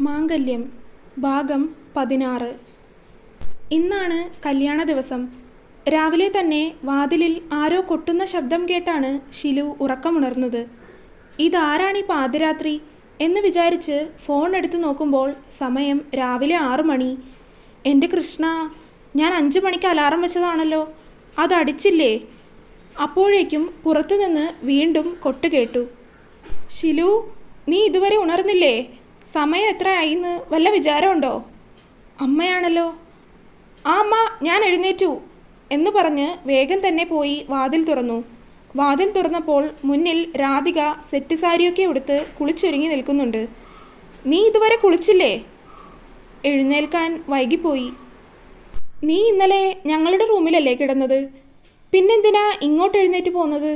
മാംഗല്യം ഭാഗം 16. ഇന്നാണ് കല്യാണ ദിവസം. രാവിലെ തന്നെ വാതിലിൽ ആരോ കൊട്ടുന്ന ശബ്ദം കേട്ടാണ് ഷിലു ഉറക്കമുണർന്നത്. ഇതാരാണീ പാതിരാത്രി എന്ന് വിചാരിച്ച് ഫോൺ എടുത്ത് നോക്കുമ്പോൾ സമയം രാവിലെ 6 മണി. എൻ്റെ കൃഷ്ണ, ഞാൻ 5 മണിക്ക് അലാറം വെച്ചതാണല്ലോ, അതടിച്ചില്ലേ? അപ്പോഴേക്കും പുറത്തുനിന്ന് വീണ്ടും കൊട്ട് കേട്ടു. ഷിലു, നീ ഇതുവരെ ഉണർന്നില്ലേ? സമയം എത്രയായിന്ന് വല്ല വിചാരമുണ്ടോ? അമ്മയാണല്ലോ. ആ അമ്മ, ഞാൻ എഴുന്നേറ്റു എന്ന് പറഞ്ഞ് വേഗം തന്നെ പോയി വാതിൽ തുറന്നു. വാതിൽ തുറന്നപ്പോൾ മുന്നിൽ രാധിക സെറ്റ് സാരിയൊക്കെ ഉടുത്ത് കുളിച്ചൊരുങ്ങി നിൽക്കുന്നുണ്ട്. നീ ഇതുവരെ കുളിച്ചില്ലേ? എഴുന്നേൽക്കാൻ വൈകിപ്പോയി. നീ ഇന്നലെ ഞങ്ങളുടെ റൂമിലല്ലേ കിടന്നത്? പിന്നെന്തിനാ ഇങ്ങോട്ട് എഴുന്നേറ്റ് പോന്നത്?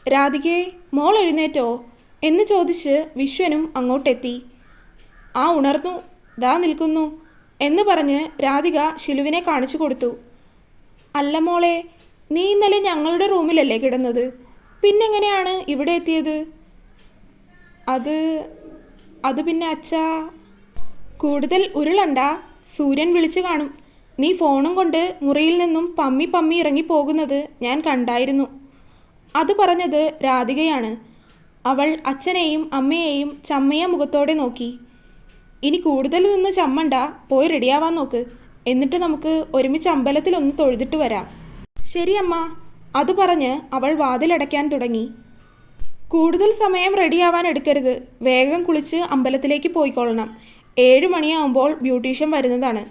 രാധികയെ, മോൾ എഴുന്നേറ്റോ എന്ന് ചോദിച്ച് വിശ്വനും അങ്ങോട്ടെത്തി. ആ ഉണർന്നു, ദാ നിൽക്കുന്നു എന്ന് പറഞ്ഞ് രാധിക ഷിലുവിനെ കാണിച്ചു കൊടുത്തു. അല്ല മോളെ, നീ ഇന്നലെ ഞങ്ങളുടെ റൂമിലല്ലേ കിടന്നത്? പിന്നെങ്ങനെയാണ് ഇവിടെ എത്തിയത്? അത് പിന്നെ അച്ഛാ. കൂടുതൽ ഉരുളണ്ട, സൂര്യൻ വിളിച്ചു കാണും. നീ ഫോണും കൊണ്ട് മുറിയിൽ നിന്നും പമ്മി പമ്മി ഇറങ്ങിപ്പോകുന്നത് ഞാൻ കണ്ടായിരുന്നു. അത് പറഞ്ഞത് രാധികയാണ്. അവൾ അച്ഛനെയും അമ്മയെയും ചമ്മയ മുഖത്തോടെ നോക്കി. ഇനി കൂടുതൽ നിന്ന് ചമ്മണ്ട, പോയി റെഡിയാവാൻ നോക്ക്. എന്നിട്ട് നമുക്ക് ഒരുമിച്ച് അമ്പലത്തിൽ ഒന്ന് തൊഴുതിട്ട് വരാം. ശരി അമ്മ. അത് പറഞ്ഞ് അവൾ വാതിലടയ്ക്കാൻ തുടങ്ങി. കൂടുതൽ സമയം റെഡിയാവാൻ എടുക്കരുത്. വേഗം കുളിച്ച് അമ്പലത്തിലേക്ക് പോയിക്കൊള്ളണം. 7 മണിയാവുമ്പോൾ ബ്യൂട്ടീഷ്യൻ വരുന്നതാണ്.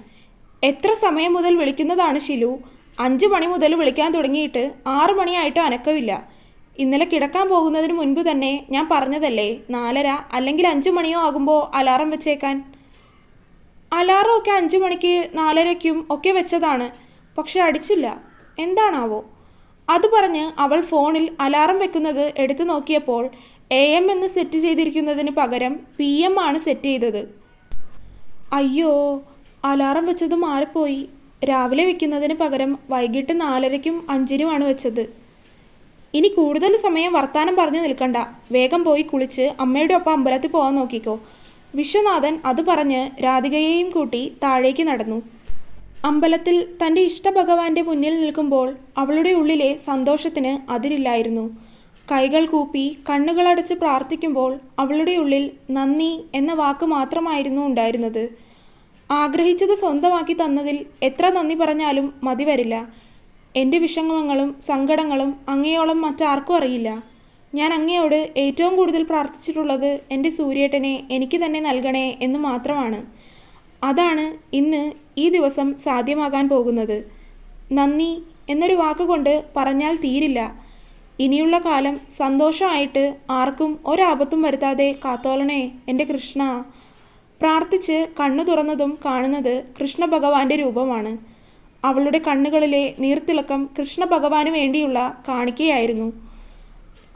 എത്ര സമയം മുതൽ വിളിക്കുന്നതാണ് ഷിലു? 5 മണി മുതൽ വിളിക്കാൻ തുടങ്ങിയിട്ട് 6 മണിയായിട്ട് അനക്കമില്ല. ഇന്നലെ കിടക്കാൻ പോകുന്നതിന് മുൻപ് തന്നെ ഞാൻ പറഞ്ഞതല്ലേ 4:30 അല്ലെങ്കിൽ 5 മണിയോ ആകുമ്പോൾ അലാറം വെച്ചേക്കാൻ. അലാറം ഒക്കെ 5 മണിക്ക് 4:30ക്കും ഒക്കെ വെച്ചതാണ്, പക്ഷെ അടിച്ചില്ല. എന്താണാവോ? അത് പറഞ്ഞ് അവൾ ഫോണിൽ അലാറം വെക്കുന്നത് എടുത്തു നോക്കിയപ്പോൾ AM എന്ന് സെറ്റ് ചെയ്തിരിക്കുന്നതിന് പകരം PM ആണ് സെറ്റ് ചെയ്തത്. അയ്യോ, അലാറം വെച്ചത് മാറിപ്പോയി. രാവിലെ വെക്കുന്നതിന് പകരം വൈകിട്ട് 4:30ക്കും 5:00നുമാണ് വെച്ചത്. ഇനി കൂടുതൽ സമയം വർത്താനം പറഞ്ഞു നിൽക്കണ്ട, വേഗം പോയി കുളിച്ച് അമ്മയുടെ ഒപ്പം അമ്പലത്തിൽ പോകാൻ നോക്കിക്കോ. വിശ്വനാഥൻ അത് പറഞ്ഞ് രാധികയെയും കൂട്ടി താഴേക്ക് നടന്നു. അമ്പലത്തിൽ തൻ്റെ ഇഷ്ടഭഗവാന്റെ മുന്നിൽ നിൽക്കുമ്പോൾ അവളുടെ ഉള്ളിലെ സന്തോഷത്തിന് അതിരില്ലായിരുന്നു. കൈകൾ കൂപ്പി കണ്ണുകളടച്ച് പ്രാർത്ഥിക്കുമ്പോൾ അവളുടെ ഉള്ളിൽ നന്ദി എന്ന വാക്ക് മാത്രമായിരുന്നു ഉണ്ടായിരുന്നത്. ആഗ്രഹിച്ചത് സ്വന്തമാക്കി തന്നതിൽ എത്ര നന്ദി പറഞ്ഞാലും മതി വരില്ല. എൻ്റെ വിഷമങ്ങളും സങ്കടങ്ങളും അങ്ങയോളം മറ്റാർക്കും അറിയില്ല. ഞാൻ അങ്ങയോട് ഏറ്റവും കൂടുതൽ പ്രാർത്ഥിച്ചിട്ടുള്ളത് എൻ്റെ സൂര്യേട്ടനെ എനിക്ക് തന്നെ നൽകണേ എന്ന് മാത്രമാണ്. അതാണ് ഇന്ന് ഈ ദിവസം സാധ്യമാകാൻ പോകുന്നത്. നന്ദി എന്നൊരു വാക്കുകൊണ്ട് പറഞ്ഞാൽ തീരില്ല. ഇനിയുള്ള കാലം സന്തോഷമായിട്ട് ആർക്കും ഒരാപത്തും വരുത്താതെ കാത്തോളണേ എൻ്റെ കൃഷ്ണ. പ്രാർത്ഥിച്ച് കണ്ണു തുറന്നതും കാണുന്നത് കൃഷ്ണ ഭഗവാന്റെ രൂപമാണ്. അവളുടെ കണ്ണുകളിലെ നീർത്തിളക്കം കൃഷ്ണ ഭഗവാന് വേണ്ടിയുള്ള കാണിക്കയായിരുന്നു.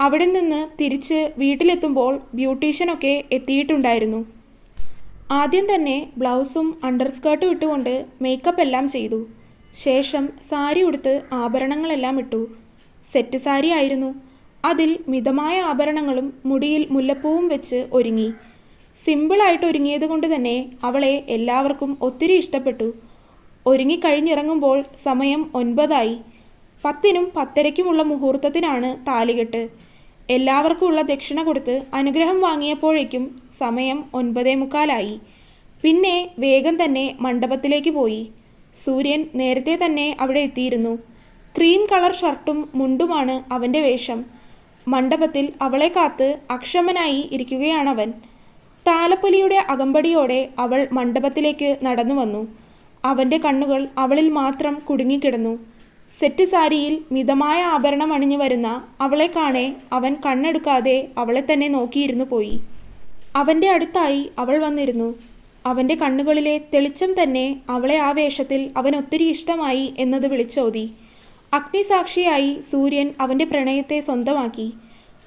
അവിടെ നിന്ന് തിരിച്ച് വീട്ടിലെത്തുമ്പോൾ ബ്യൂട്ടീഷ്യനൊക്കെ എത്തിയിട്ടുണ്ടായിരുന്നു. ആദ്യം തന്നെ ബ്ലൗസും അണ്ടർസ്കേർട്ടും ഇട്ടുകൊണ്ട് മേക്കപ്പ് എല്ലാം ചെയ്തു. ശേഷം സാരി ഉടുത്ത് ആഭരണങ്ങളെല്ലാം ഇട്ടു. സെറ്റ് സാരി ആയിരുന്നു. അതിൽ മിതമായ ആഭരണങ്ങളും മുടിയിൽ മുല്ലപ്പൂവും വെച്ച് ഒരുങ്ങി. സിമ്പിളായിട്ട് ഒരുങ്ങിയത് കൊണ്ട് തന്നെ അവളെ എല്ലാവർക്കും ഒത്തിരി ഇഷ്ടപ്പെട്ടു. ഒരുങ്ങിക്കഴിഞ്ഞിറങ്ങുമ്പോൾ സമയം 9 10നും 10:30ക്കുമുള്ള മുഹൂർത്തത്തിനാണ് താലികെട്ട്. എല്ലാവർക്കുമുള്ള ദക്ഷിണ കൊടുത്ത് അനുഗ്രഹം വാങ്ങിയപ്പോഴേക്കും സമയം 9:45. പിന്നെ വേഗം തന്നെ മണ്ഡപത്തിലേക്ക് പോയി. സൂര്യൻ നേരത്തെ തന്നെ അവിടെ എത്തിയിരുന്നു. ക്രീം കളർ ഷർട്ടും മുണ്ടുമാണ് അവൻ്റെ വേഷം. മണ്ഡപത്തിൽ അവളെ കാത്ത് അക്ഷമനായി ഇരിക്കുകയാണവൻ. താലപ്പൊലിയുടെ അകമ്പടിയോടെ അവൾ മണ്ഡപത്തിലേക്ക് നടന്നു വന്നു. അവൻ്റെ കണ്ണുകൾ അവളിൽ മാത്രം കുടുങ്ങിക്കിടന്നു. സെറ്റ് സാരിയിൽ മിതമായ ആഭരണം അണിഞ്ഞു വരുന്ന അവളെ കാണെ അവൻ കണ്ണെടുക്കാതെ അവളെ തന്നെ നോക്കിയിരുന്നു പോയി. അവൻ്റെ അടുത്തായി അവൾ വന്നിരുന്നു. അവൻ്റെ കണ്ണുകളിലെ തെളിച്ചം തന്നെ അവളെ ആ വേഷത്തിൽ അവൻ ഒത്തിരി ഇഷ്ടമായി എന്നത് വിളിച്ചോതി. അഗ്നിസാക്ഷിയായി സൂര്യൻ അവൻ്റെ പ്രണയത്തെ സ്വന്തമാക്കി.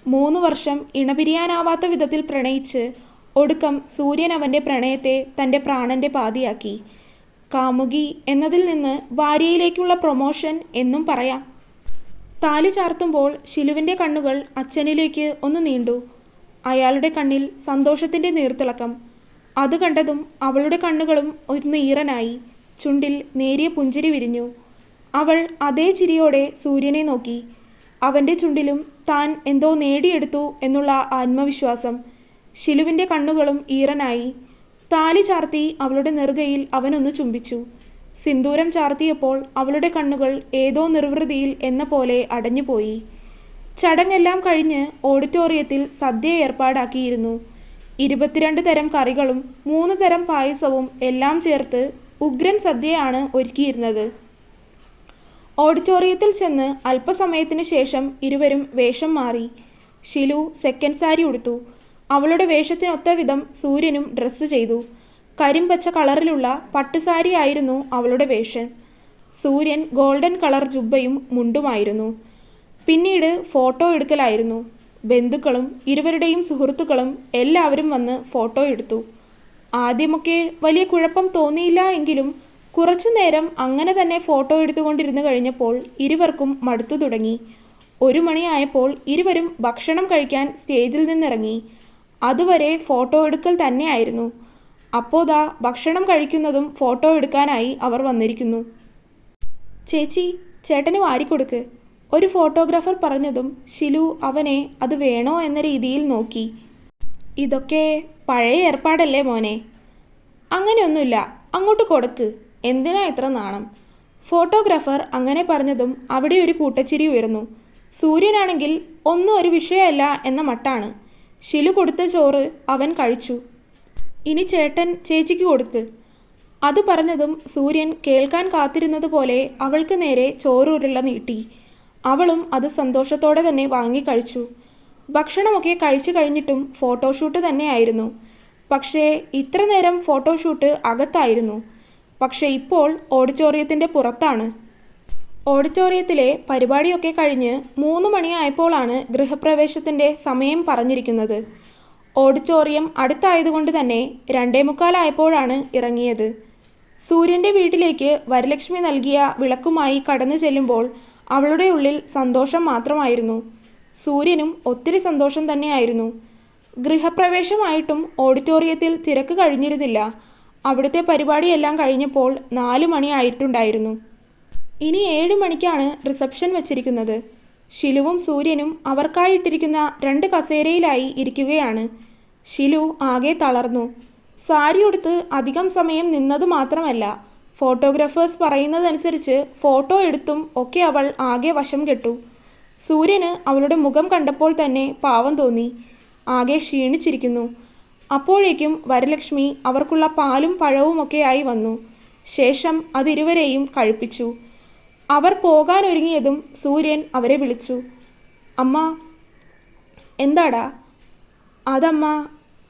3 വർഷം ഇണപിരിയാനാവാത്ത വിധത്തിൽ പ്രണയിച്ച് ഒടുക്കം സൂര്യൻ അവൻ്റെ പ്രണയത്തെ തൻ്റെ പ്രാണൻ്റെ പാതിയാക്കി. കാമുകി എന്നതിൽ നിന്ന് ഭാര്യയിലേക്കുള്ള പ്രൊമോഷൻ എന്നും പറയാം. താലി ചാർത്തുമ്പോൾ ഷിലുവിൻ്റെ കണ്ണുകൾ അച്ഛനിലേക്ക് ഒന്ന് നീണ്ടു. അയാളുടെ കണ്ണിൽ സന്തോഷത്തിൻ്റെ നീർത്തിളക്കം. അത് കണ്ടതും അവളുടെ കണ്ണുകളും ഒന്ന് ഈറനായി. ചുണ്ടിൽ നേരിയ പുഞ്ചിരി വിരിഞ്ഞു. അവൾ അതേ ചിരിയോടെ സൂര്യനെ നോക്കി. അവൻ്റെ ചുണ്ടിലും താൻ എന്തോ നേടിയെടുത്തു എന്നുള്ള ആത്മവിശ്വാസം. ഷിലുവിൻ്റെ കണ്ണുകളും ഈറനായി. താലി ചാർത്തി അവളുടെ നെറുകയിൽ അവനൊന്ന് ചുംബിച്ചു. സിന്ദൂരം ചാർത്തിയപ്പോൾ അവളുടെ കണ്ണുകൾ ഏതോ നിർവൃതിയിൽ എന്ന പോലെ അടഞ്ഞുപോയി. ചടങ്ങെല്ലാം കഴിഞ്ഞ് ഓഡിറ്റോറിയത്തിൽ സദ്യ ഏർപ്പാടാക്കിയിരുന്നു. 22 തരം കറികളും 3 തരം പായസവും എല്ലാം ചേർത്ത് ഉഗ്രൻ സദ്യയാണ് ഒരുക്കിയിരുന്നത്. ഓഡിറ്റോറിയത്തിൽ ചെന്ന് അല്പസമയത്തിന് ശേഷം ഇരുവരും വേഷം മാറി. ഷിലു സെക്കൻഡ് സാരി ഉടുത്തു. അവളുടെ വേഷത്തിനൊത്ത വിധം സൂര്യനും ഡ്രസ്സ് ചെയ്തു. കരിമ്പച്ച കളറിലുള്ള പട്ടുസാരി ആയിരുന്നു അവളുടെ വേഷം. സൂര്യൻ ഗോൾഡൻ കളർ ജുബ്ബയും മുണ്ടുമായിരുന്നു. പിന്നീട് ഫോട്ടോ എടുക്കലായിരുന്നു. ബന്ധുക്കളും ഇരുവരുടെയും സുഹൃത്തുക്കളും എല്ലാവരും വന്ന് ഫോട്ടോ എടുത്തു. ആദ്യമൊക്കെ വലിയ കുഴപ്പം തോന്നിയില്ല എങ്കിലും കുറച്ചു നേരം അങ്ങനെ തന്നെ ഫോട്ടോ എടുത്തുകൊണ്ടിരുന്നു കഴിഞ്ഞപ്പോൾ ഇരുവർക്കും മടുത്തു തുടങ്ങി. 1 മണിയായപ്പോൾ ഇരുവരും ഭക്ഷണം കഴിക്കാൻ സ്റ്റേജിൽ നിന്നിറങ്ങി. അതുവരെ ഫോട്ടോ എടുക്കൽ തന്നെയായിരുന്നു. അപ്പോതാ ഭക്ഷണം കഴിക്കുന്നതും ഫോട്ടോ എടുക്കാനായി അവർ വന്നിരിക്കുന്നു. ചേച്ചി, ചേട്ടന് വാരിക്കൊടുക്ക്, ഒരു ഫോട്ടോഗ്രാഫർ പറഞ്ഞതും ഷിലു അവനെ അത് വേണോ എന്ന രീതിയിൽ നോക്കി. ഇതൊക്കെ പഴയ ഏർപ്പാടല്ലേ മോനെ? അങ്ങനെയൊന്നുമില്ല, അങ്ങോട്ട് കൊടുക്ക്, എന്തിനാ ഇത്ര നാണം? ഫോട്ടോഗ്രാഫർ അങ്ങനെ പറഞ്ഞതും അവിടെ ഒരു കൂട്ടച്ചിരി ഉയർന്നു. സൂര്യനാണെങ്കിൽ ഒന്നും ഒരു വിഷയമല്ല എന്ന മട്ടാണ്. ഷിലു കൊടുത്ത ചോറ് അവൻ കഴിച്ചു. ഇനി ചേട്ടൻ ചേച്ചിക്ക് കൊടുക്ക്. അത് പറഞ്ഞതും സൂര്യൻ കേൾക്കാൻ കാത്തിരുന്നത് പോലെ അവൾക്ക് നേരെ ചോറുരുള നീട്ടി. അവളും അത് സന്തോഷത്തോടെ തന്നെ വാങ്ങിക്കഴിച്ചു. ഭക്ഷണമൊക്കെ കഴിച്ചു കഴിഞ്ഞിട്ടും ഫോട്ടോഷൂട്ട് തന്നെയായിരുന്നു. പക്ഷേ ഇത്ര നേരം ഫോട്ടോഷൂട്ട് അകത്തായിരുന്നു. പക്ഷേ ഇപ്പോൾ ഓഡിറ്റോറിയത്തിൻ്റെ പുറത്താണ്. ഓഡിറ്റോറിയത്തിലെ പരിപാടിയൊക്കെ കഴിഞ്ഞ് 3 മണിയായപ്പോഴാണ് ഗൃഹപ്രവേശത്തിൻ്റെ സമയം പറഞ്ഞിരിക്കുന്നത്. ഓഡിറ്റോറിയം അടുത്തായതുകൊണ്ട് തന്നെ 2:45 ഇറങ്ങിയത്. സൂര്യൻ്റെ വീട്ടിലേക്ക് വരലക്ഷ്മി നൽകിയ വിളക്കുമായി കടന്നു ചെല്ലുമ്പോൾ അവളുടെ ഉള്ളിൽ സന്തോഷം മാത്രമായിരുന്നു. സൂര്യനും ഒത്തിരി സന്തോഷം തന്നെയായിരുന്നു. ഗൃഹപ്രവേശമായിട്ടും ഓഡിറ്റോറിയത്തിൽ തിരക്ക് കഴിഞ്ഞിരുന്നില്ല. അവിടുത്തെ പരിപാടിയെല്ലാം കഴിഞ്ഞപ്പോൾ 4 മണിയായിട്ടുണ്ടായിരുന്നു. ഇനി 7 മണിക്കാണ് റിസപ്ഷൻ വച്ചിരിക്കുന്നത്. ഷിലുവും സൂര്യനും അവർക്കായിട്ടിരിക്കുന്ന 2 കസേരയിലായി ഇരിക്കുകയാണ്. ഷിലു ആകെ തളർന്നു. സാരി ഉടുത്ത് അധികം സമയം നിന്നത് മാത്രമല്ല, ഫോട്ടോഗ്രാഫേഴ്സ് പറയുന്നതനുസരിച്ച് ഫോട്ടോ എടുത്തും ഒക്കെ അവൾ ആകെ വശം കെട്ടു. സൂര്യന് അവളുടെ മുഖം കണ്ടപ്പോൾ തന്നെ പാവം തോന്നി. ആകെ ക്ഷീണിച്ചിരിക്കുന്നു. അപ്പോഴേക്കും വരലക്ഷ്മി അവർക്കുള്ള പാലും പഴവുമൊക്കെയായി വന്നു. ശേഷം അതിരുവരെയും കഴിപ്പിച്ചു. അവർ പോകാനൊരുങ്ങിയതും സൂര്യൻ അവരെ വിളിച്ചു. അമ്മ. എന്താടാ? അതമ്മ,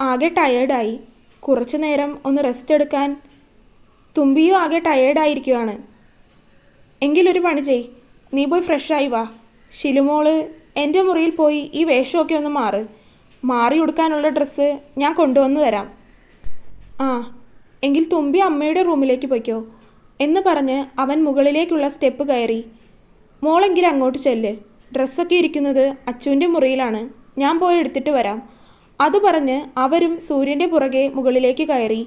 ആകെ ടയേർഡായി, കുറച്ചു നേരം ഒന്ന് റെസ്റ്റ് എടുക്കാൻ. തുമ്പിയും ആകെ ടയേർഡായിരിക്കുകയാണ്. എങ്കിലൊരു പണി ചെയ്, നീ പോയി ഫ്രഷായി വാ. ഷിലുമോള് എൻ്റെ മുറിയിൽ പോയി ഈ വേഷമൊക്കെ ഒന്ന് മാറി ഉടുക്കാനുള്ള ഡ്രസ്സ് ഞാൻ കൊണ്ടുവന്ന് തരാം. ആ, എങ്കിൽ തുമ്പി അമ്മയുടെ റൂമിലേക്ക് പൊയ്ക്കോ എന്ന് പറഞ്ഞ് അവൻ മുകളിലേക്കുള്ള സ്റ്റെപ്പ് കയറി. മോളെങ്കിലും അങ്ങോട്ട് ചെല്ല്, ഡ്രസ്സൊക്കെ ഇരിക്കുന്നത് അച്ചുവിൻ്റെ മുറിയിലാണ്, ഞാൻ പോയി എടുത്തിട്ട് വരാം. അത് പറഞ്ഞ് അവരും സൂര്യൻ്റെ പുറകെ മുകളിലേക്ക് കയറി.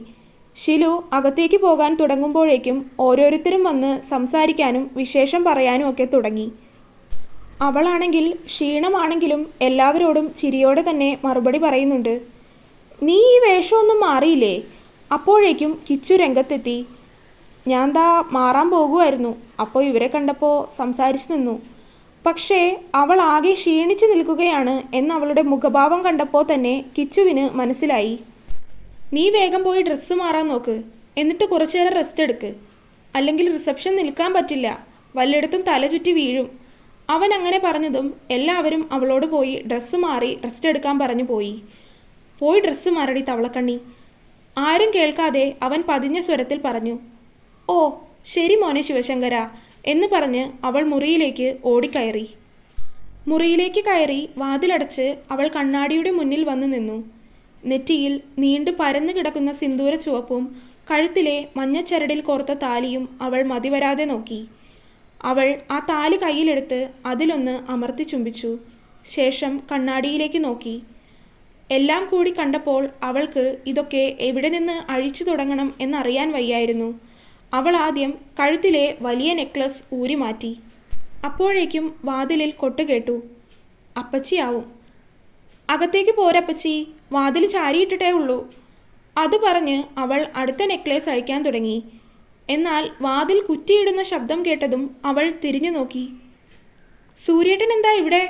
ഷിലു അകത്തേക്ക് പോകാൻ തുടങ്ങുമ്പോഴേക്കും ഓരോരുത്തരും വന്ന് സംസാരിക്കാനും വിശേഷം പറയാനും ഒക്കെ തുടങ്ങി. അവളാണെങ്കിൽ ക്ഷീണമാണെങ്കിലും എല്ലാവരോടും ചിരിയോടെ തന്നെ മറുപടി പറയുന്നുണ്ട്. നീ ഈ വേഷമൊന്നും മാറിയില്ലേ? അപ്പോഴേക്കും കിച്ചു രംഗത്തെത്തി. ഞാൻ ദാ മാറാൻ പോകുമായിരുന്നു, അപ്പോൾ ഇവരെ കണ്ടപ്പോൾ സംസാരിച്ചു നിന്നു. പക്ഷേ അവൾ ആകെ ക്ഷീണിച്ചു നിൽക്കുകയാണ് എന്നവളുടെ മുഖഭാവം കണ്ടപ്പോൾ തന്നെ കിച്ചുവിന് മനസ്സിലായി. നീ വേഗം പോയി ഡ്രസ്സ് മാറാൻ നോക്ക്, എന്നിട്ട് കുറച്ചു നേരം റെസ്റ്റ് എടുക്ക്, അല്ലെങ്കിൽ റിസപ്ഷൻ നിൽക്കാൻ പറ്റില്ല, വല്ലയിടത്തും തല ചുറ്റി വീഴും. അവൻ അങ്ങനെ പറഞ്ഞതും എല്ലാവരും അവളോട് പോയി ഡ്രസ്സ് മാറി റെസ്റ്റ് എടുക്കാൻ പറഞ്ഞു പോയി ഡ്രസ്സ് മാറടി തവളക്കണ്ണി. ആരും കേൾക്കാതെ അവൻ പതിഞ്ഞ സ്വരത്തിൽ പറഞ്ഞു. ഓ ശരി മോനെ ശിവശങ്കര എന്ന് പറഞ്ഞ് അവൾ മുറിയിലേക്ക് ഓടിക്കയറി. മുറിയിലേക്ക് കയറി വാതിലടച്ച് അവൾ കണ്ണാടിയുടെ മുന്നിൽ വന്നു നിന്നു. നെറ്റിയിൽ നീണ്ടു പരന്നു കിടക്കുന്ന സിന്ദൂര ചുവപ്പും കഴുത്തിലെ മഞ്ഞച്ചരടിൽ കോർത്ത താലിയും അവൾ മതിവരാതെ നോക്കി. അവൾ ആ താലി കയ്യിലെടുത്ത് അതിലൊന്ന് അമർത്തി ചുംബിച്ചു. ശേഷം കണ്ണാടിയിലേക്ക് നോക്കി. എല്ലാം കൂടി കണ്ടപ്പോൾ അവൾക്ക് ഇതൊക്കെ എവിടെ നിന്ന് അഴിച്ചു തുടങ്ങണം എന്നറിയാൻ വയ്യായിരുന്നു. അവൾ ആദ്യം കഴുത്തിലെ വലിയ നെക്ലസ് ഊരി മാറ്റി. അപ്പോഴേക്കും വാതിലിൽ കൊട്ടുകേട്ടു. അപ്പച്ചിയാവും. അകത്തേക്ക് പോരപ്പച്ചി, വാതിൽ ചാരിയിട്ടിട്ടേ ഉള്ളൂ. അത് പറഞ്ഞ് അവൾ അടുത്ത നെക്ലേസ് അഴിക്കാൻ തുടങ്ങി. എന്നാൽ വാതിൽ കുറ്റിയിടുന്ന ശബ്ദം കേട്ടതും അവൾ തിരിഞ്ഞു നോക്കി. സൂര്യേട്ടൻ എന്താ ഇവിടെ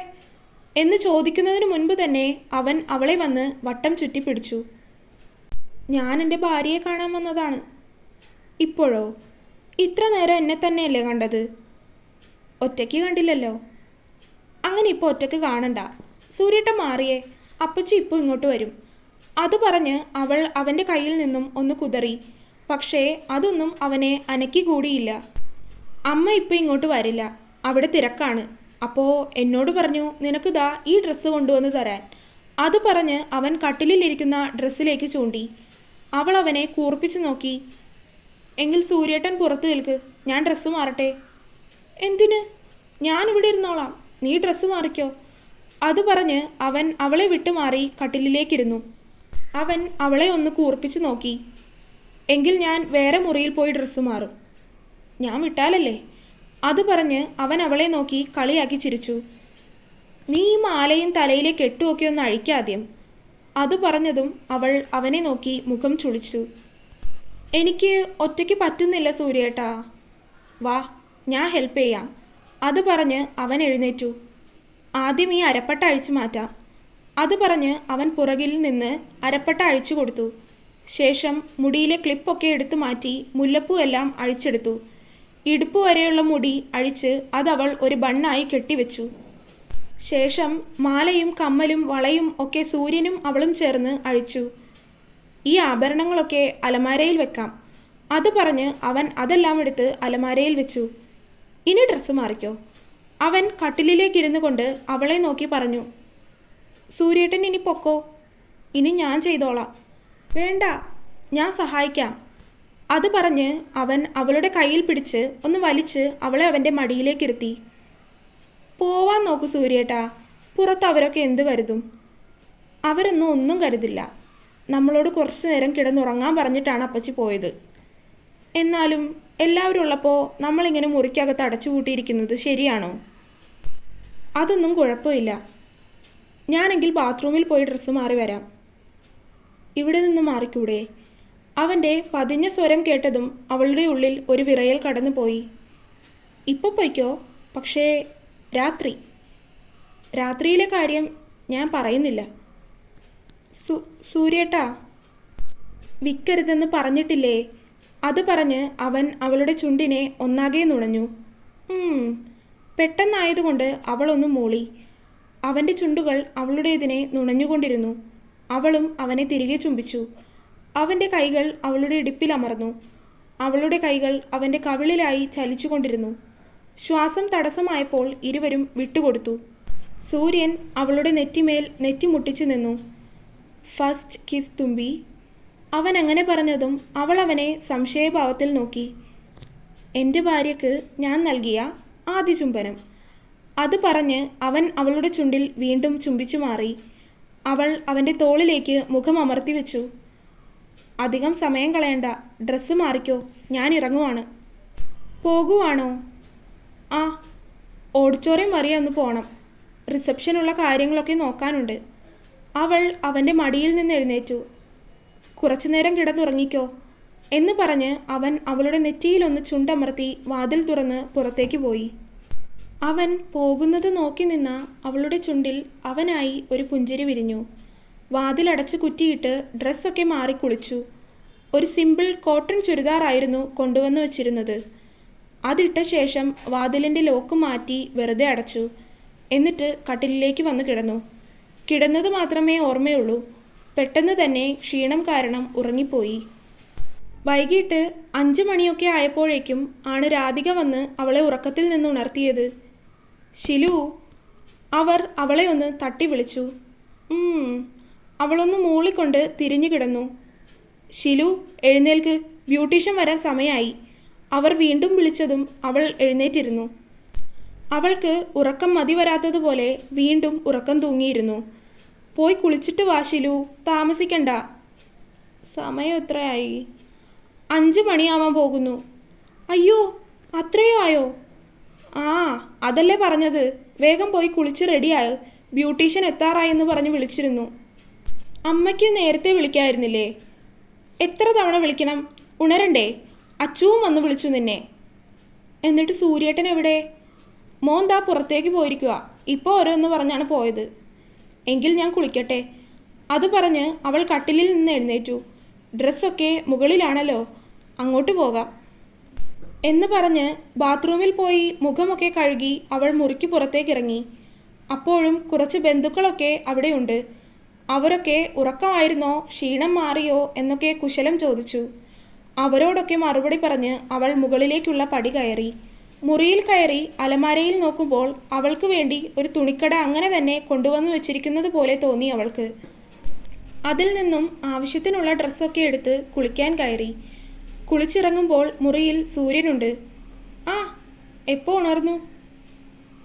എന്ന് ചോദിക്കുന്നതിന് മുൻപ് തന്നെ അവൻ അവളെ വന്ന് വട്ടം ചുറ്റിപ്പിടിച്ചു. ഞാൻ എൻ്റെ ഭാര്യയെ കാണാൻ വന്നതാണ്. ഇപ്പോഴോ? ഇത്ര നേരം എന്നെ തന്നെയല്ലേ കണ്ടത്? ഒറ്റയ്ക്ക് കണ്ടില്ലല്ലോ. അങ്ങനെ ഇപ്പോൾ ഒറ്റയ്ക്ക് കാണണ്ട. സൂര്യേട്ടൻ മാറിയേ, അപ്പച്ചി ഇപ്പോൾ ഇങ്ങോട്ട് വരും. അത് പറഞ്ഞ് അവൾ അവൻ്റെ കയ്യിൽ നിന്നും ഒന്ന് കുതറി. പക്ഷേ അതൊന്നും അവനെ അനക്കി കൂടിയില്ല. അമ്മ ഇപ്പോൾ ഇങ്ങോട്ട് വരില്ല, അവിടെ തിരക്കാണ്. അപ്പോൾ എന്നോട് പറഞ്ഞു നിനക്കിതാ ഈ ഡ്രസ്സ് കൊണ്ടുവന്ന് തരാൻ. അത് പറഞ്ഞ് അവൻ കട്ടിലിലിരിക്കുന്ന ഡ്രസ്സിലേക്ക് ചൂണ്ടി. അവൾ അവനെ കൂർപ്പിച്ചു നോക്കി. എങ്കിൽ സൂര്യേട്ടൻ പുറത്ത് നിൽക്ക്, ഞാൻ ഡ്രസ്സ് മാറട്ടെ. എന്തിന്? ഞാനിവിടെ ഇരുന്നോളാം, നീ ഡ്രസ്സ് മാറിക്കോ. അത് പറഞ്ഞ് അവൻ അവളെ വിട്ടുമാറി കട്ടിലിലേക്കിരുന്നു. അവൻ അവളെ ഒന്ന് കൂർപ്പിച്ചു നോക്കി. എങ്കിൽ ഞാൻ വേറെ മുറിയിൽ പോയി ഡ്രസ്സ് മാറും. ഞാൻ വിട്ടാലല്ലേ? അത് പറഞ്ഞ് അവൻ അവളെ നോക്കി കളിയാക്കി ചിരിച്ചു. നീ ഈ മാലയും തലയിലെ കെട്ടുമൊക്കെ ഒന്ന് അഴിക്കാദ്യം. അത് പറഞ്ഞതും അവൾ അവനെ നോക്കി മുഖം ചുളിച്ചു. എനിക്ക് ഒറ്റയ്ക്ക് പറ്റുന്നില്ല സൂര്യേട്ടാ. വാ, ഞാൻ ഹെൽപ്പ് ചെയ്യാം. അത് പറഞ്ഞ് അവൻ എഴുന്നേറ്റു. ആദ്യം ഈ അരപ്പട്ട അഴിച്ചു മാറ്റാം. അത് പറഞ്ഞ് അവൻ പുറകിൽ നിന്ന് അരപ്പട്ട അഴിച്ചു കൊടുത്തു. ശേഷം മുടിയിലെ ക്ലിപ്പൊക്കെ എടുത്തു മാറ്റി മുല്ലപ്പൂ എല്ലാം അഴിച്ചെടുത്തു. ഇടുപ്പ് വരെയുള്ള മുടി അഴിച്ച് അതവൾ ഒരു ബണ്ണായി കെട്ടിവെച്ചു. ശേഷം മാലയും കമ്മലും വളയും ഒക്കെ സൂര്യനും അവളും ചേർന്ന് അഴിച്ചു. ഈ ആഭരണങ്ങളൊക്കെ അലമാരയിൽ വെക്കാം. അത് പറഞ്ഞ് അവൻ അതെല്ലാം എടുത്ത് അലമാരയിൽ വെച്ചു. ഇനി ഡ്രസ്സ് മാറിക്കോ. അവൻ കട്ടിലിലേക്കിരുന്നു കൊണ്ട് അവളെ നോക്കി പറഞ്ഞു. സൂര്യേട്ടൻ ഇനി പൊക്കോ, ഇനി ഞാൻ ചെയ്തോളാം. വേണ്ട, ഞാൻ സഹായിക്കാം. അത് പറഞ്ഞ് അവൻ അവളുടെ കയ്യിൽ പിടിച്ച് ഒന്ന് വലിച്ച് അവളെ അവൻ്റെ മടിയിലേക്കിരുത്തി. പോവാൻ നോക്കൂ സൂര്യേട്ടാ, പുറത്ത് അവരൊക്കെ എന്ത് കരുതും? അവരൊന്നും ഒന്നും കരുതില്ല. നമ്മളോട് കുറച്ചു നേരം കിടന്നുറങ്ങാൻ പറഞ്ഞിട്ടാണ് അപ്പച്ചി പോയത്. എന്നാലും എല്ലാവരും ഉള്ളപ്പോൾ നമ്മളിങ്ങനെ മുറിക്കകത്ത് അടച്ചു കൂട്ടിയിരിക്കുന്നത് ശരിയാണോ? അതൊന്നും കുഴപ്പമില്ല. ഞാനെങ്കിൽ ബാത്റൂമിൽ പോയി ഡ്രസ്സ് മാറി വരാം. ഇവിടെ നിന്ന് മാറിക്കൂടെ? അവൻ്റെ പതിഞ്ഞ സ്വരം കേട്ടതും അവളുടെ ഉള്ളിൽ ഒരു വിറയൽ കടന്നുപോയി. ഇപ്പോൾ പൊയ്ക്കോ, പക്ഷേ രാത്രിയിലെ കാര്യം ഞാൻ പറയുന്നില്ല. സൂര്യേട്ടാ, വിക്കരുതെന്ന് പറഞ്ഞിട്ടില്ലേ? അത് പറഞ്ഞ് അവൻ അവളുടെ ചുണ്ടിനെ ഒന്നാകെ നുണഞ്ഞു. പെട്ടെന്നായതുകൊണ്ട് അവളൊന്ന് മൂളി. അവൻ്റെ ചുണ്ടുകൾ അവളുടേതിനെ നുണഞ്ഞുകൊണ്ടിരുന്നു. അവളും അവനെ തിരികെ ചുംബിച്ചു. അവൻ്റെ കൈകൾ അവളുടെ ഇടുപ്പിലമർന്നു. അവളുടെ കൈകൾ അവൻ്റെ കവിളിലായി ചലിച്ചുകൊണ്ടിരുന്നു. ശ്വാസം തടസ്സമായപ്പോൾ ഇരുവരും വിട്ടുകൊടുത്തു. സൂര്യൻ അവളുടെ നെറ്റിമേൽ നെറ്റിമുട്ടിച്ചു നിന്നു. ഫസ്റ്റ് കിസ് തുമ്പി. അവൻ അങ്ങനെ പറഞ്ഞതും അവൾ അവനെ സംശയഭാവത്തിൽ നോക്കി. എൻ്റെ ഭാര്യയ്ക്ക് ഞാൻ നൽകിയ ആദ്യ ചുംബനം. അത് പറഞ്ഞ് അവൻ അവളുടെ ചുണ്ടിൽ വീണ്ടും ചുംബിച്ചു മാറി. അവൾ അവൻ്റെ തോളിലേക്ക് മുഖം അമർത്തി വെച്ചു. അധികം സമയം കളയണ്ട, ഡ്രസ്സ് മാറിക്കോ, ഞാൻ ഇറങ്ങുവാണ്. പോകുവാണോ? ആ, ഓഡിറ്റോറിയം വരെ ഒന്ന് പോകണം. റിസപ്ഷനുള്ള കാര്യങ്ങളൊക്കെ നോക്കാനുണ്ട്. അവൾ അവൻ്റെ മടിയിൽ നിന്ന് എഴുന്നേറ്റു. കുറച്ചു നേരം കിടന്നുറങ്ങിക്കോ എന്ന് പറഞ്ഞ് അവൻ അവളുടെ നെറ്റിയിലൊന്ന് ചുണ്ടമർത്തി വാതിൽ തുറന്ന് പുറത്തേക്ക് പോയി. അവൻ പോകുന്നത് നോക്കി നിന്ന അവളുടെ ചുണ്ടിൽ അവനായി ഒരു പുഞ്ചിരി വിരിഞ്ഞു. വാതിലടച്ച് കുറ്റിയിട്ട് ഡ്രസ്സൊക്കെ മാറി കുളിച്ചു. ഒരു സിമ്പിൾ കോട്ടൺ ചുരിദാറായിരുന്നു കൊണ്ടുവന്ന് വച്ചിരുന്നത്. അതിട്ട ശേഷം വാതിലിൻ്റെ ലോക്ക് മാറ്റി വെറുതെ അടച്ചു. എന്നിട്ട് കട്ടിലിലേക്ക് വന്ന് കിടന്നു. കിടന്നത് മാത്രമേ ഓർമ്മയുള്ളൂ. പെട്ടെന്ന് തന്നെ ക്ഷീണം കാരണം ഉറങ്ങിപ്പോയി. വൈകിട്ട് 5 മണിയൊക്കെ ആയപ്പോഴേക്കും ആണ് രാധിക വന്ന് അവളെ ഉറക്കത്തിൽ നിന്ന് ഉണർത്തിയത്. ശിലു. അവർ അവളെ ഒന്ന് തട്ടി വിളിച്ചു. അവളൊന്ന് മൂളിക്കൊണ്ട് തിരിഞ്ഞു കിടന്നു. ശിലു, എഴുന്നേൽക്ക്, ബ്യൂട്ടീഷ്യൻ വരാൻ സമയമായി. അവർ വീണ്ടും വിളിച്ചതും അവൾ എഴുന്നേറ്റിരുന്നു. അവൾക്ക് ഉറക്കം മതി വരാത്തതുപോലെ വീണ്ടും ഉറക്കം തൂങ്ങിയിരുന്നു. പോയി കുളിച്ചിട്ട് വാ ശിലു, താമസിക്കണ്ട. സമയം എത്രയായി? 5 മണിയാവാൻ പോകുന്നു. അയ്യോ, അത്രയോ ആയോ? ആ, അതല്ലേ പറഞ്ഞത്. വേഗം പോയി കുളിച്ച് റെഡിയായി. ബ്യൂട്ടീഷ്യൻ എത്താറായെന്ന് പറഞ്ഞ് വിളിച്ചിരുന്നു. അമ്മയ്ക്ക് നേരത്തെ വിളിക്കായിരുന്നില്ലേ? എത്ര തവണ വിളിക്കണം? ഉണരണ്ടേ? അച്ചുവും വന്ന് വിളിച്ചു നിന്നെ. എന്നിട്ട് സൂര്യേട്ടൻ എവിടെ? മോൻ ദാ പുറത്തേക്ക് പോയിരിക്കുക. ഇപ്പോൾ ഓരോന്ന് പറഞ്ഞാണ് പോയത്. എങ്കിൽ ഞാൻ കുളിക്കട്ടെ. അത് പറഞ്ഞ് അവൾ കട്ടിലിൽ നിന്ന് എഴുന്നേറ്റു. ഡ്രസ്സൊക്കെ മുകളിലാണല്ലോ, അങ്ങോട്ട് പോകാം എന്ന് പറഞ്ഞ് ബാത്റൂമിൽ പോയി മുഖമൊക്കെ കഴുകി അവൾ മുറിക്ക് പുറത്തേക്കിറങ്ങി. അപ്പോഴും കുറച്ച് ബന്ധുക്കളൊക്കെ അവിടെയുണ്ട്. അവരൊക്കെ ഉറക്കമായിരുന്നോ, ക്ഷീണം മാറിയോ എന്നൊക്കെ കുശലം ചോദിച്ചു. അവരോടൊക്കെ മറുപടി പറഞ്ഞ് അവൾ മുകളിലേക്കുള്ള പടി കയറി. മുറിയിൽ കയറി അലമാരയിൽ നോക്കുമ്പോൾ അവൾക്ക് വേണ്ടി ഒരു തുണിക്കട അങ്ങനെ തന്നെ കൊണ്ടുവന്നു വെച്ചിരിക്കുന്നത് പോലെ തോന്നി അവൾക്ക്. അതിൽ നിന്നും ആവശ്യത്തിനുള്ള ഡ്രസ്സൊക്കെ എടുത്ത് കുളിക്കാൻ കയറി. കുളിച്ചിറങ്ങുമ്പോൾ മുറിയിൽ സൂര്യനുണ്ട്. ആ, എപ്പോൾ ഉണർന്നു?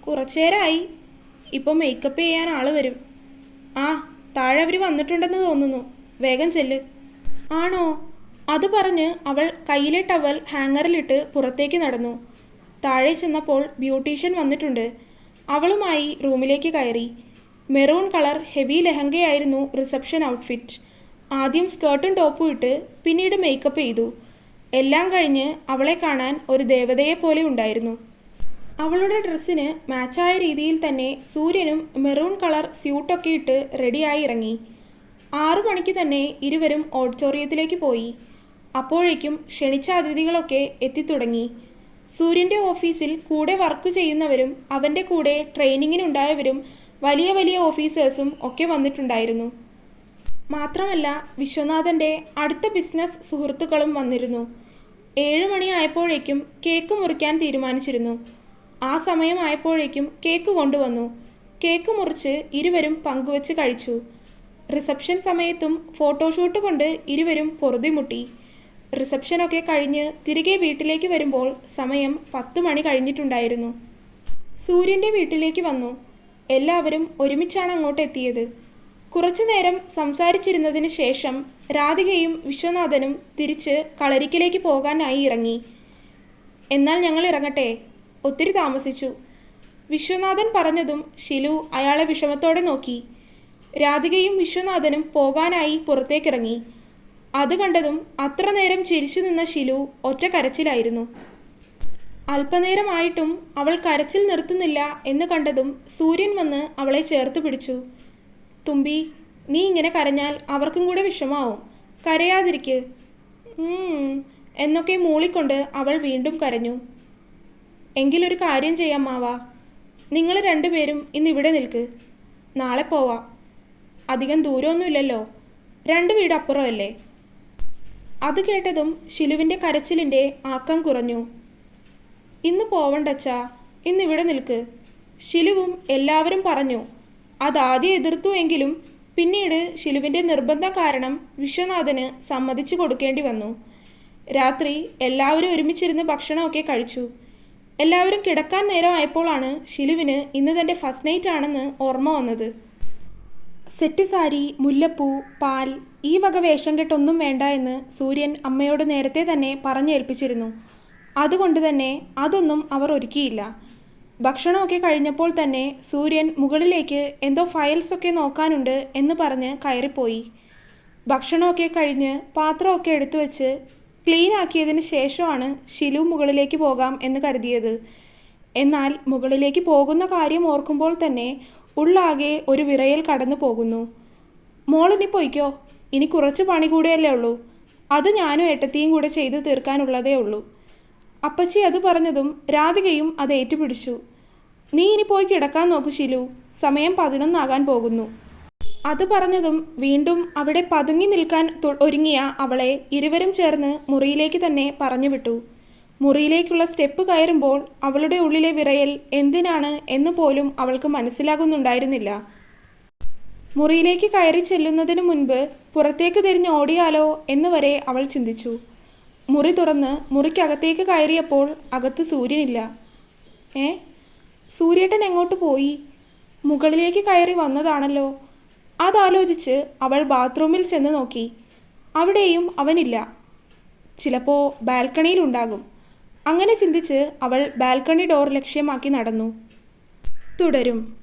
കുറച്ചേരായി. ഇപ്പോൾ മേക്കപ്പ് ചെയ്യാൻ ആൾ വരും. ആ, താഴെ അവർ വന്നിട്ടുണ്ടെന്ന് തോന്നുന്നു. വേഗം ചെല്ല്. ആണോ? അത് പറഞ്ഞ് അവൾ കയ്യിലെ ടവൽ ഹാങ്ങറിലിട്ട് പുറത്തേക്ക് നടന്നു. താഴെ ചെന്നപ്പോൾ ബ്യൂട്ടീഷ്യൻ വന്നിട്ടുണ്ട്. അവളുമായി റൂമിലേക്ക് കയറി. മെറൂൺ കളർ ഹെവി ലെഹങ്കയായിരുന്നു റിസപ്ഷൻ ഔട്ട്ഫിറ്റ്. ആദ്യം സ്കേർട്ടും ടോപ്പും ഇട്ട് പിന്നീട് മേക്കപ്പ് ചെയ്തു. എല്ലാം കഴിഞ്ഞ് അവളെ കാണാൻ ഒരു ദേവതയെ പോലെ ഉണ്ടായിരുന്നു. അവളുടെ ഡ്രസ്സിന് മാച്ചായ രീതിയിൽ തന്നെ സൂര്യനും മെറൂൺ കളർ സ്യൂട്ടൊക്കെ ഇട്ട് റെഡിയായി ഇറങ്ങി. 6 മണിക്ക് തന്നെ ഇരുവരും ഓഡിറ്റോറിയത്തിലേക്ക് പോയി. അപ്പോഴേക്കും ക്ഷണിച്ച അതിഥികളൊക്കെ എത്തിത്തുടങ്ങി. സൂര്യൻ്റെ ഓഫീസിൽ കൂടെ വർക്ക് ചെയ്യുന്നവരും അവൻ്റെ കൂടെ ട്രെയിനിങ്ങിനുണ്ടായവരും വലിയ വലിയ ഓഫീസേഴ്സും ഒക്കെ വന്നിട്ടുണ്ടായിരുന്നു. മാത്രമല്ല വിശ്വനാഥൻ്റെ അടുത്ത ബിസിനസ് സുഹൃത്തുക്കളും വന്നിരുന്നു. 7 മണിയായപ്പോഴേക്കും കേക്ക് മുറിക്കാൻ തീരുമാനിച്ചിരുന്നു. ആ സമയമായപ്പോഴേക്കും കേക്ക് കൊണ്ടുവന്നു. കേക്ക് മുറിച്ച് ഇരുവരും പങ്കുവച്ച് കഴിച്ചു. റിസപ്ഷൻ സമയത്തും ഫോട്ടോഷൂട്ട് കൊണ്ട് ഇരുവരും പൊറുതിമുട്ടി. റിസപ്ഷനൊക്കെ കഴിഞ്ഞ് തിരികെ വീട്ടിലേക്ക് വരുമ്പോൾ സമയം 10 മണി കഴിഞ്ഞിട്ടുണ്ടായിരുന്നു. സൂര്യൻ്റെ വീട്ടിലേക്ക് വന്നു. എല്ലാവരും ഒരുമിച്ചാണ് അങ്ങോട്ട് എത്തിയത്. കുറച്ചു നേരം സംസാരിച്ചിരുന്നതിന് ശേഷം രാധികയും വിശ്വനാഥനും തിരിച്ച് കളരിക്കിലേക്ക് പോകാനായി ഇറങ്ങി. എന്നാൽ ഞങ്ങൾ ഇറങ്ങട്ടെ, ഒത്തിരി താമസിച്ചു. വിശ്വനാഥൻ പറഞ്ഞതും ഷിലു അയാളെ വിഷമത്തോടെ നോക്കി. രാധികയും വിശ്വനാഥനും പോകാനായി പുറത്തേക്കിറങ്ങി. അത് കണ്ടതും അത്ര നേരം ചിരിച്ചു നിന്ന ഷിലു ഒറ്റ കരച്ചിലായിരുന്നു. അല്പനേരമായിട്ടും അവൾ കരച്ചിൽ നിർത്തുന്നില്ല എന്ന് കണ്ടതും സൂര്യൻ വന്ന് അവളെ ചേർത്ത് പിടിച്ചു. തുമ്പി, നീ ഇങ്ങനെ കരഞ്ഞാൽ അവർക്കും കൂടെ വിഷമാവും. കരയാതിരിക്ക് എന്നൊക്കെ മൂളിക്കൊണ്ട് അവൾ വീണ്ടും കരഞ്ഞു. എങ്കിലൊരു കാര്യം ചെയ്യാം മാവാ, നിങ്ങൾ രണ്ടുപേരും ഇന്നിവിടെ നിൽക്ക്. നാളെ പോവാം. അധികം ദൂരമൊന്നുമില്ലല്ലോ, 2 വീട് അപ്പുറമല്ലേ. അത് കേട്ടതും ഷിലുവിൻ്റെ കരച്ചിലിൻ്റെ ആക്കം കുറഞ്ഞു. ഇന്ന് പോവണ്ടച്ചാ, ഇന്നിവിടെ നിൽക്ക്. ഷിലുവും എല്ലാവരും പറഞ്ഞു. അതാദ്യം എതിർത്തു എങ്കിലും പിന്നീട് ഷിലുവിൻ്റെ നിർബന്ധം കാരണം വിശ്വനാഥന് സമ്മതിച്ചു കൊടുക്കേണ്ടി വന്നു. രാത്രി എല്ലാവരും ഒരുമിച്ചിരുന്ന് ഭക്ഷണമൊക്കെ കഴിച്ചു. എല്ലാവരും കിടക്കാൻ നേരമായപ്പോഴാണ് ഷിലുവിന് ഇന്ന് തൻ്റെ ഫസ്റ്റ് നൈറ്റ് ആണെന്ന് ഓർമ്മ വന്നത്. സെറ്റ് സാരി, മുല്ലപ്പൂ, പാൽ, ഈ വക വേഷം കെട്ടൊന്നും വേണ്ട എന്ന് സൂര്യൻ അമ്മയോട് നേരത്തെ തന്നെ പറഞ്ഞേൽപ്പിച്ചിരുന്നു. അതുകൊണ്ട് തന്നെ അതൊന്നും അവർ ഒരുക്കിയില്ല. ഭക്ഷണമൊക്കെ കഴിഞ്ഞപ്പോൾ തന്നെ സൂര്യൻ മുകളിലേക്ക് എന്തോ ഫയൽസൊക്കെ നോക്കാനുണ്ട് എന്ന് പറഞ്ഞ് കയറിപ്പോയി. ഭക്ഷണമൊക്കെ കഴിഞ്ഞ് പാത്രമൊക്കെ എടുത്തു വെച്ച് ക്ലീൻ ആക്കിയതിന് ശേഷമാണ് ഷിലു മുകളിലേക്ക് പോകാം എന്ന് കരുതിയത്. എന്നാൽ മുകളിലേക്ക് പോകുന്ന കാര്യം ഓർക്കുമ്പോൾ തന്നെ ഉള്ളാകെ ഒരു വിറയൽ കടന്നു പോകുന്നു. മോളിനി പൊയ്ക്കോ, ഇനി കുറച്ച് പണി കൂടെയല്ലേ ഉള്ളൂ. അത് ഞാനും ഏട്ടത്തിയും കൂടെ ചെയ്ത് തീർക്കാനുള്ളതേ ഉള്ളൂ. അപ്പച്ചി അത് പറഞ്ഞതും രാധികയും അത് ഏറ്റുപിടിച്ചു. നീ ഇനി പോയി കിടക്കാൻ നോക്കൂ ഷിലു, സമയം 11 ആകാൻ പോകുന്നു. അത് പറഞ്ഞതും വീണ്ടും അവിടെ പതുങ്ങി നിൽക്കാൻ ഒരുങ്ങിയ അവളെ ഇരുവരും ചേർന്ന് മുറിയിലേക്ക് തന്നെ പറഞ്ഞു വിട്ടു. മുറിയിലേക്കുള്ള സ്റ്റെപ്പ് കയറുമ്പോൾ അവളുടെ ഉള്ളിലെ വിറയൽ എന്തിനാണ് എന്ന് പോലും അവൾക്ക് മനസ്സിലാകുന്നുണ്ടായിരുന്നില്ല. മുറിയിലേക്ക് കയറി ചെല്ലുന്നതിന് മുൻപ് പുറത്തേക്ക് തിരിഞ്ഞ് ഓടിയാലോ എന്ന് വരെ അവൾ ചിന്തിച്ചു. മുറി തുറന്ന് മുറിക്കകത്തേക്ക് കയറിയപ്പോൾ അകത്ത് സൂര്യനില്ല. സൂര്യേട്ടൻ എങ്ങോട്ട് പോയി? മുകളിലേക്ക് കയറി വന്നതാണല്ലോ. അതാലോചിച്ച് അവൾ ബാത്റൂമിൽ ചെന്ന് നോക്കി. അവിടെയും അവനില്ല. ചിലപ്പോൾ ബാൽക്കണിയിലുണ്ടാകും. അങ്ങനെ ചിന്തിച്ച് അവൾ ബാൽക്കണി ഡോർ ലക്ഷ്യമാക്കി നടന്നു. തുടരും.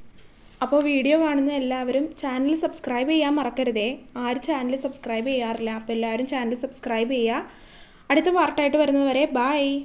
അപ്പോൾ വീഡിയോ കാണുന്ന എല്ലാവരും ചാനൽ സബ്സ്ക്രൈബ് ചെയ്യാൻ മറക്കരുതേ. ആരും ചാനൽ സബ്സ്ക്രൈബ് ചെയ്യാറില്ല. അപ്പോൾ എല്ലാവരും ചാനൽ സബ്സ്ക്രൈബ് ചെയ്യുക. അടുത്ത പാർട്ടായിട്ട് വരുന്നതുവരെ ബൈ.